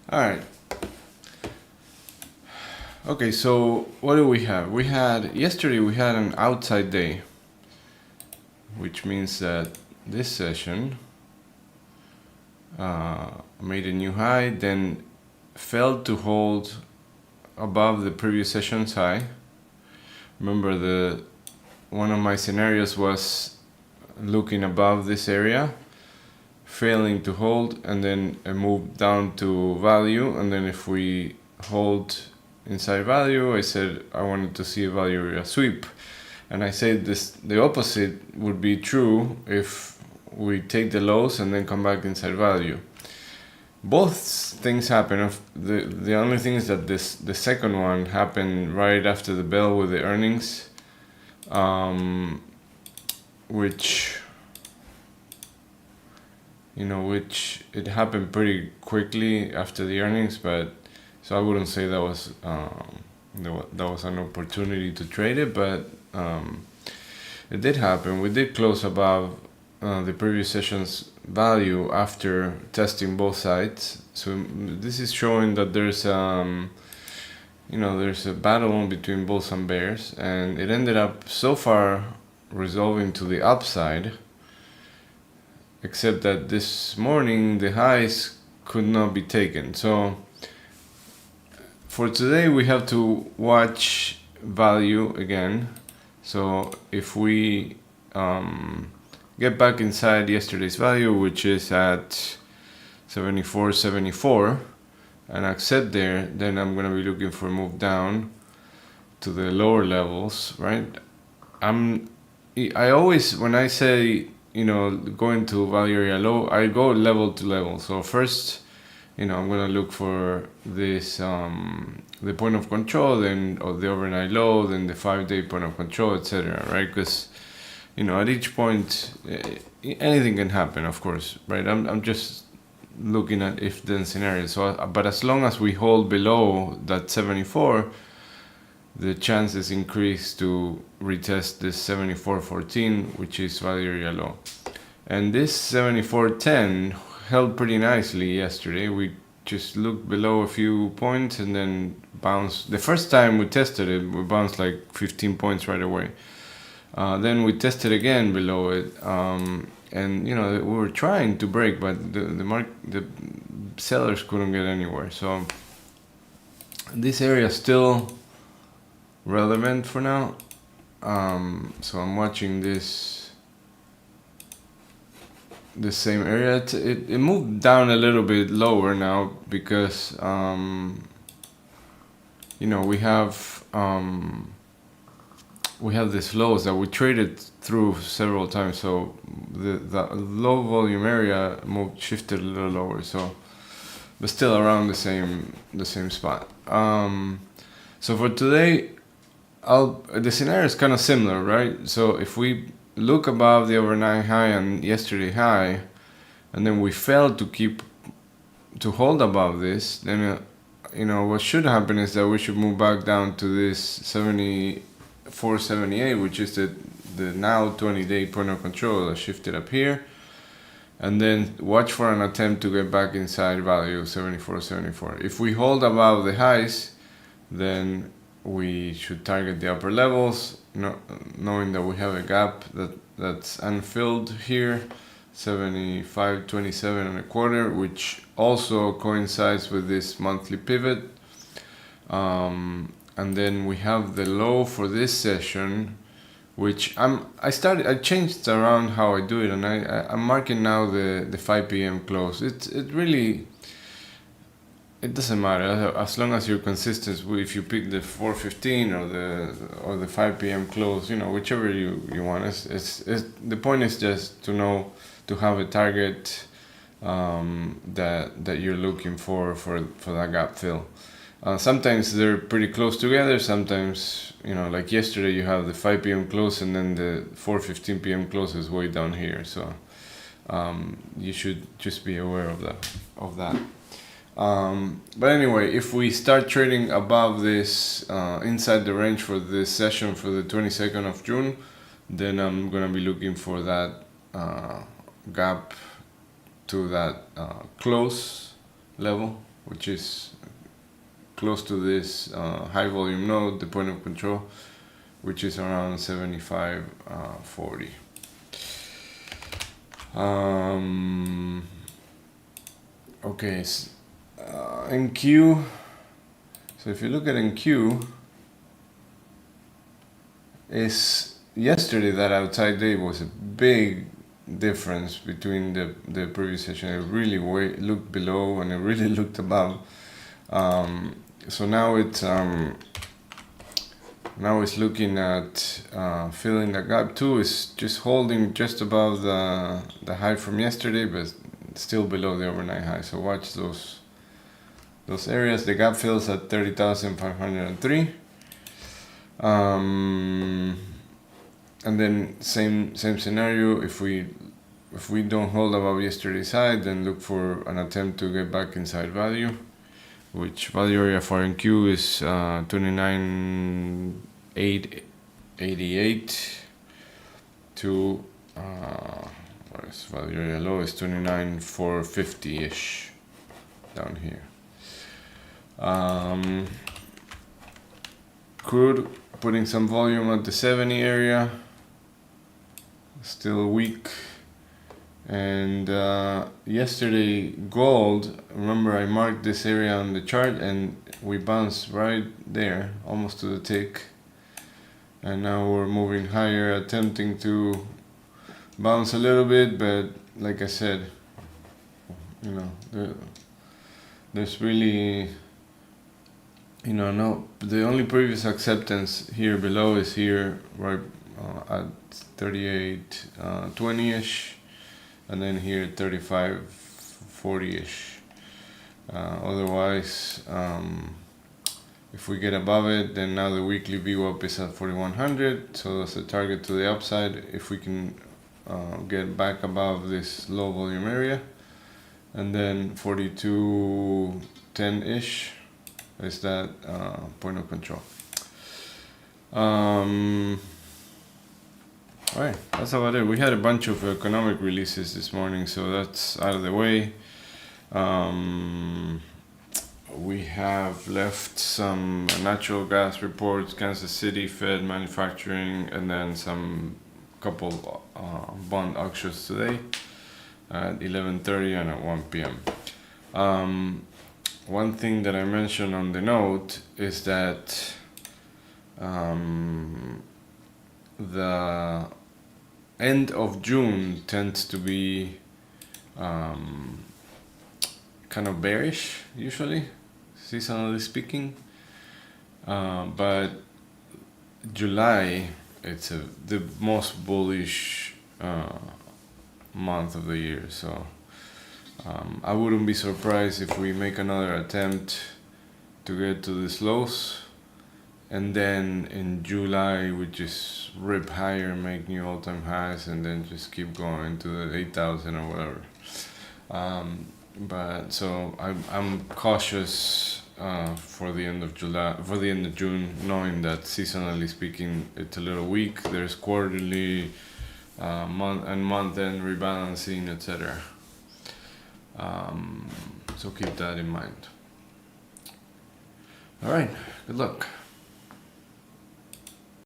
All right. Okay, so what do we have? Yesterday we had an outside day, which means that this session made a new high, then failed to hold above the previous session's high. Remember, one of my scenarios was looking above this area, failing to hold, and then a move down to value, and then if we hold inside value, I said I wanted to see a value area sweep, and I said the opposite would be true if we take the lows and then come back inside value. Both things happen. The only thing is that the second one happened right after the bell with the earnings, which it happened pretty quickly after the earnings, but so I wouldn't say that was an opportunity to trade it, but it did happen. We did close above the previous session's value after testing both sides. So this is showing that there's there's a battle between bulls and bears, and it ended up so far resolving to the upside, except that this morning the highs could not be taken. So for today we have to watch value again. So if we get back inside yesterday's value, which is at 74.74, and accept there, then I'm going to be looking for a move down to the lower levels, right? I always, when I say going to value area low, I go level to level. So first, I'm going to look for this the point of control, then or the overnight low, then the 5-day point of control, etc. Right? Because at each point, anything can happen, of course, right? I'm just looking at if-then scenarios. So, but as long as we hold below that 74, the chances increase to retest this 74.14, which is value area low. And this 74.10 held pretty nicely yesterday. We just looked below a few points and then bounced. The first time we tested it, we bounced like 15 points right away. Then we tested again below it, and we were trying to break, but the sellers couldn't get anywhere. So this area is still relevant for now. So I'm watching this same area. It moved down a little bit lower now because we have these lows that we traded through several times. So the low volume area shifted a little lower. So, but still around the same spot. So for today, the scenario is kind of similar, right? So if we look above the overnight high and yesterday high, and then we fail to hold above this, then what should happen is that we should move back down to this 74.78, which is the now 20-day point of control that shifted up here, and then watch for an attempt to get back inside value 74.74. If we hold above the highs, then we should target the upper levels, knowing that we have a gap that's unfilled here, 75.27 and a quarter, which also coincides with this monthly pivot. And then we have the low for this session, which I changed around how I do it, and I'm marking now the 5 p.m. close. It doesn't matter as long as you're consistent. If you pick the 4:15 or the 5 p.m. close, whichever you want. The point is just to have a target that you're looking for that gap fill. Sometimes they're pretty close together. Sometimes, like yesterday, you have the 5 p.m. close and then the 4:15 p.m. close is way down here. So you should just be aware of that. But anyway, if we start trading above this, inside the range for this session for the 22nd of June, then I'm going to be looking for that gap to that close level, which is close to this high volume node, the point of control, which is around 75.40. Okay, NQ. So if you look at NQ, is yesterday that outside day was a big difference between the previous session. It really looked below and it really looked above. So now it's looking at filling the gap. 2 is just holding just above the high from yesterday, but still below the overnight high. So watch those areas. The gap fills at 30,503. And then same scenario. If we don't hold above yesterday's high, then look for an attempt to get back inside value, which value area for NQ is 29,888 to what is value area low is 29,450 ish down here. Crude putting some volume at the 70 area, still weak. And yesterday gold, remember I marked this area on the chart and we bounced right there almost to the tick, and now we're moving higher, attempting to bounce a little bit, but like I said, you know, there's really, you know, no, the only previous acceptance here below is here right at 38.20ish, and then here 35.40ish. Otherwise, if we get above it, then now the weekly VWAP is at 4100, so that's the target to the upside. If we can get back above this low volume area, and then 4210-ish is that point of control. Alright, that's about it. We had a bunch of economic releases this morning, so that's out of the way. We have left some natural gas reports, Kansas City, Fed, manufacturing, and then some couple bond auctions today at 11:30 and at 1 p.m. One thing that I mentioned on the note is that the end of June tends to be kind of bearish usually, seasonally speaking, but July, it's the most bullish month of the year, so I wouldn't be surprised if we make another attempt to get to these lows, and then in July we just rip higher, make new all-time highs, and then just keep going to the 8,000 or whatever. But so I'm cautious for the end of June, knowing that seasonally speaking it's a little weak. There's quarterly, month-end rebalancing, etc. So keep that in mind. All right, good luck.